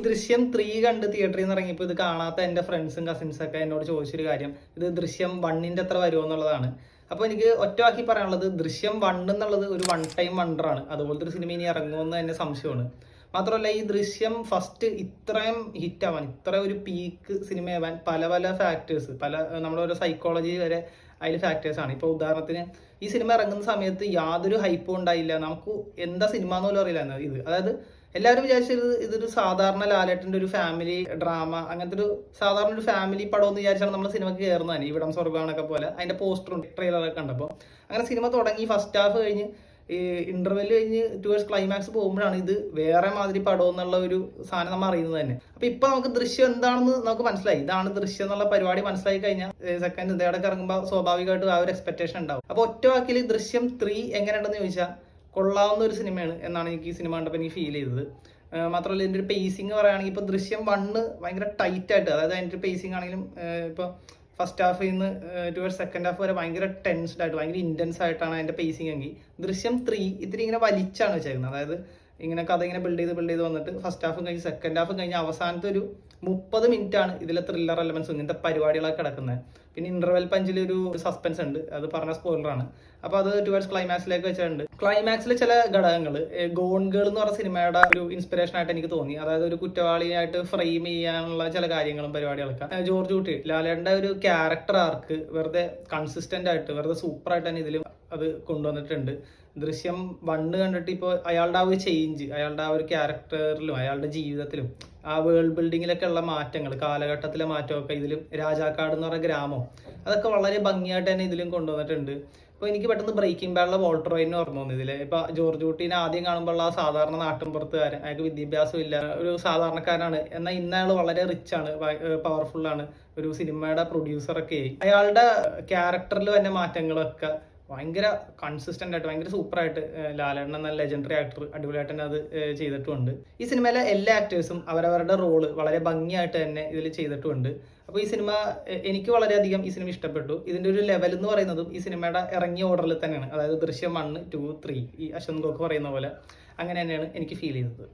ദൃശ്യം 3 കണ്ട് തിയേറ്ററിൽ നിന്ന് ഇറങ്ങിയപ്പോൾ ഇത് കാണാത്ത എൻ്റെ ഫ്രണ്ട്സും കസിൻസും ഒക്കെ എന്നോട് ചോദിച്ചൊരു കാര്യം ഇത് ദൃശ്യം 1ന്റെ അത്ര വരുമോ എന്നുള്ളതാണ്. അപ്പോൾ എനിക്ക് ഒറ്റവാക്കി പറയാനുള്ളത് ദൃശ്യം 1 എന്നുള്ളത് ഒരു വൺ ടൈം വണ്ടറാണ്. അതുപോലത്തെ ഒരു സിനിമ ഇനി ഇറങ്ങുമെന്ന് തന്നെ സംശയമാണ്. മാത്രമല്ല ഈ ദൃശ്യം ഫസ്റ്റ് ഇത്രയും ഹിറ്റ് ആവാൻ, ഇത്ര ഒരു പീക്ക് സിനിമയാവാൻ പല പല ഫാക്ടേഴ്സ്, നമ്മളോരോ സൈക്കോളജി വരെ അതിൽ ഫാക്ടേഴ്സാണ്. ഇപ്പോൾ ഉദാഹരണത്തിന് ഈ സിനിമ ഇറങ്ങുന്ന സമയത്ത് യാതൊരു ഹൈപ്പും ഉണ്ടായില്ല, നമുക്ക് എന്താ സിനിമ എന്ന് പോലും അറിയില്ല. ഇത് അതായത് എല്ലാവരും വിചാരിച്ചത് ഇതൊരു സാധാരണ ലാലേട്ടൻ്റെ ഒരു ഫാമിലി ഡ്രാമ, അങ്ങനത്തെ ഒരു സാധാരണ ഒരു ഫാമിലി പടം എന്ന് വിചാരിച്ചാണ് നമ്മൾ സിനിമയ്ക്ക് കയറുന്നത് തന്നെ. ഇവിടം സ്വർഗ്ഗമാണൊക്കെ പോലെ അതിൻ്റെ പോസ്റ്ററും ട്രെയിലറൊക്കെ കണ്ടപ്പോൾ അങ്ങനെ സിനിമ തുടങ്ങി ഫസ്റ്റ് ഹാഫ് കഴിഞ്ഞ് ഈ ഇന്റർവെൽ കഴിഞ്ഞ് ടുവേഴ്സ് ക്ലൈമാക്സ് പോകുമ്പോഴാണ് ഇത് വേറെ മാതിരി പടം എന്നുള്ള ഒരു സാധനം നമ്മൾ അറിയുന്നത് തന്നെ. അപ്പൊ ഇപ്പൊ നമുക്ക് ദൃശ്യം എന്താണെന്ന് നമുക്ക് മനസ്സിലായി. ഇതാണ് ദൃശ്യം എന്നുള്ള പരിപാടി മനസ്സിലായി കഴിഞ്ഞാൽ സെക്കൻഡ് ഇതേടൊക്കെ ഇറങ്ങുമ്പോൾ സ്വാഭാവികമായിട്ടും ആ ഒരു എക്സ്പെക്ടേഷൻ ഉണ്ടാവും. അപ്പൊ ഒറ്റ വാക്കിൽ ദൃശ്യം 3 എങ്ങനെയുണ്ടെന്ന് ചോദിച്ചാൽ കൊള്ളാവുന്ന ഒരു സിനിമയാണ് എന്നാണ് എനിക്ക് ഈ സിനിമ കണ്ടപ്പോൾ എനിക്ക് ഫീൽ ചെയ്തത്. മാത്രമല്ല ഇതിൻ്റെ ഒരു പേസിങ് പറയുകയാണെങ്കിൽ ഇപ്പോൾ ദൃശ്യം 1 ഭയങ്കര ടൈറ്റ് ആയിട്ട്, അതായത് അതിൻ്റെ പേസിങ് ആണെങ്കിലും ഇപ്പോൾ ഫസ്റ്റ് ഹാഫിൽ നിന്ന് ടുവേഴ്സ് സെക്കൻഡ് ഹാഫ് വരെ ഭയങ്കര ടെൻസ്ഡ് ആയിട്ട് ഭയങ്കര ഇൻറ്റൻസ് ആയിട്ടാണ് അതിൻ്റെ പേസിങ് എങ്കിൽ ദൃശ്യം 3 ഇത്തിരി ഇങ്ങനെ വലിച്ചാണ് വെച്ചേക്കുന്നത്. അതായത് ഇങ്ങനെ കഥ ഇങ്ങനെ ബിൽഡ് ചെയ്ത് വന്നിട്ട് ഫസ്റ്റ് ഹാഫും കഴിഞ്ഞ് സെക്കൻഡ് ഹാഫും കഴിഞ്ഞ് അവസാനത്തെ ഒരു 30 മിനിറ്റാണ് ഇതിലെ ത്രില്ലർ എലമെന്റ്സ് ഇങ്ങനത്തെ പരിപാടികളൊക്കെ കിടക്കുന്നത്. പിന്നെ ഇന്റർവെൽ പഞ്ചിൽ ഒരു സസ്പെൻസ് ഉണ്ട്, അത് പറഞ്ഞ സ്പോയിലറാണ്. അപ്പോൾ അത് ടുവേഴ്സ് ക്ലൈമാക്സിലേക്ക് വെച്ചിട്ടുണ്ട്. ക്ലൈമാക്സിൽ ചില ഘടകങ്ങൾ ഗോൺ ഗേൾ എന്ന് പറഞ്ഞ സിനിമയുടെ ഒരു ഇൻസ്പിറേഷൻ ആയിട്ട് എനിക്ക് തോന്നി. അതായത് ഒരു കുറ്റവാളിയായിട്ട് ഫ്രെയിം ചെയ്യാനുള്ള ചില കാര്യങ്ങളും പരിപാടികളൊക്കെ ജോർജ് കുട്ടി ലാലേട്ടൻ്റെ ഒരു ക്യാരക്ടർ ആർക്ക് വെറുതെ കൺസിസ്റ്റന്റ് ആയിട്ട് വെറുതെ സൂപ്പറായിട്ട് തന്നെ ഇതിലും അത് കൊണ്ടുവന്നിട്ടുണ്ട്. ദൃശ്യം 1 കണ്ടിട്ട് ഇപ്പോൾ അയാളുടെ ആ ഒരു ചേഞ്ച്, അയാളുടെ ആ ഒരു ക്യാരക്ടറിലും അയാളുടെ ജീവിതത്തിലും ആ വേൾഡ് ബിൽഡിങ്ങിലൊക്കെ ഉള്ള മാറ്റങ്ങൾ, കാലഘട്ടത്തിലെ മാറ്റമൊക്കെ ഇതിലും രാജാക്കാട് എന്ന് പറയുന്ന ഗ്രാമം അതൊക്കെ വളരെ ഭംഗിയായിട്ട് തന്നെ ഇതിലും കൊണ്ടുവന്നിട്ടുണ്ട്. ഇപ്പോൾ എനിക്ക് പെട്ടെന്ന് ബ്രേക്കിംഗ് ബാഡിലെ വോൾട്ടർ വൈറ്റിനെ ഓർമ്മ വന്നു ഇതിൽ. ഇപ്പോൾ ജോർജ് കുട്ടീനെ ആദ്യം കാണുമ്പോൾ ആ സാധാരണ നാട്ടിൻപുറത്തുകാരൻ, അയാൾക്ക് വിദ്യാഭ്യാസം ഇല്ല, ഒരു സാധാരണക്കാരനാണ്. എന്നാൽ ഇന്ന അയാൾ വളരെ റിച്ച് ആണ്, പവർഫുള്ളാണ്, ഒരു സിനിമയുടെ പ്രൊഡ്യൂസറൊക്കെ ആയി. അയാളുടെ ക്യാരക്ടറിൽ തന്നെ മാറ്റങ്ങളൊക്കെ ഭയങ്കര കൺസിസ്റ്റന്റ് ആയിട്ട് ഭയങ്കര സൂപ്പറായിട്ട് ലാലേട്ടൻ എന്ന ലെജൻഡറി ആക്ടർ അടിപൊളിയായിട്ട് തന്നെ അത് ചെയ്തിട്ടുമുണ്ട്. ഈ സിനിമയിലെ എല്ലാ ആക്ടേഴ്സും അവരവരുടെ റോള് വളരെ ഭംഗിയായിട്ട് തന്നെ ഇതിൽ ചെയ്തിട്ടുമുണ്ട്. അപ്പോൾ ഈ സിനിമ എനിക്ക് വളരെയധികം ഈ സിനിമ ഇഷ്ടപ്പെട്ടു. ഇതിൻ്റെ ഒരു ലെവൽ എന്ന് പറയുന്നതും ഈ സിനിമയുടെ ഇറങ്ങിയ ഓർഡറിൽ തന്നെയാണ്. അതായത് ദൃശ്യം 1, 2, 3 ഈ അശ്വന്ത് ഗോക്ക് പറയുന്ന പോലെ അങ്ങനെ തന്നെയാണ് എനിക്ക് ഫീൽ ചെയ്തത്.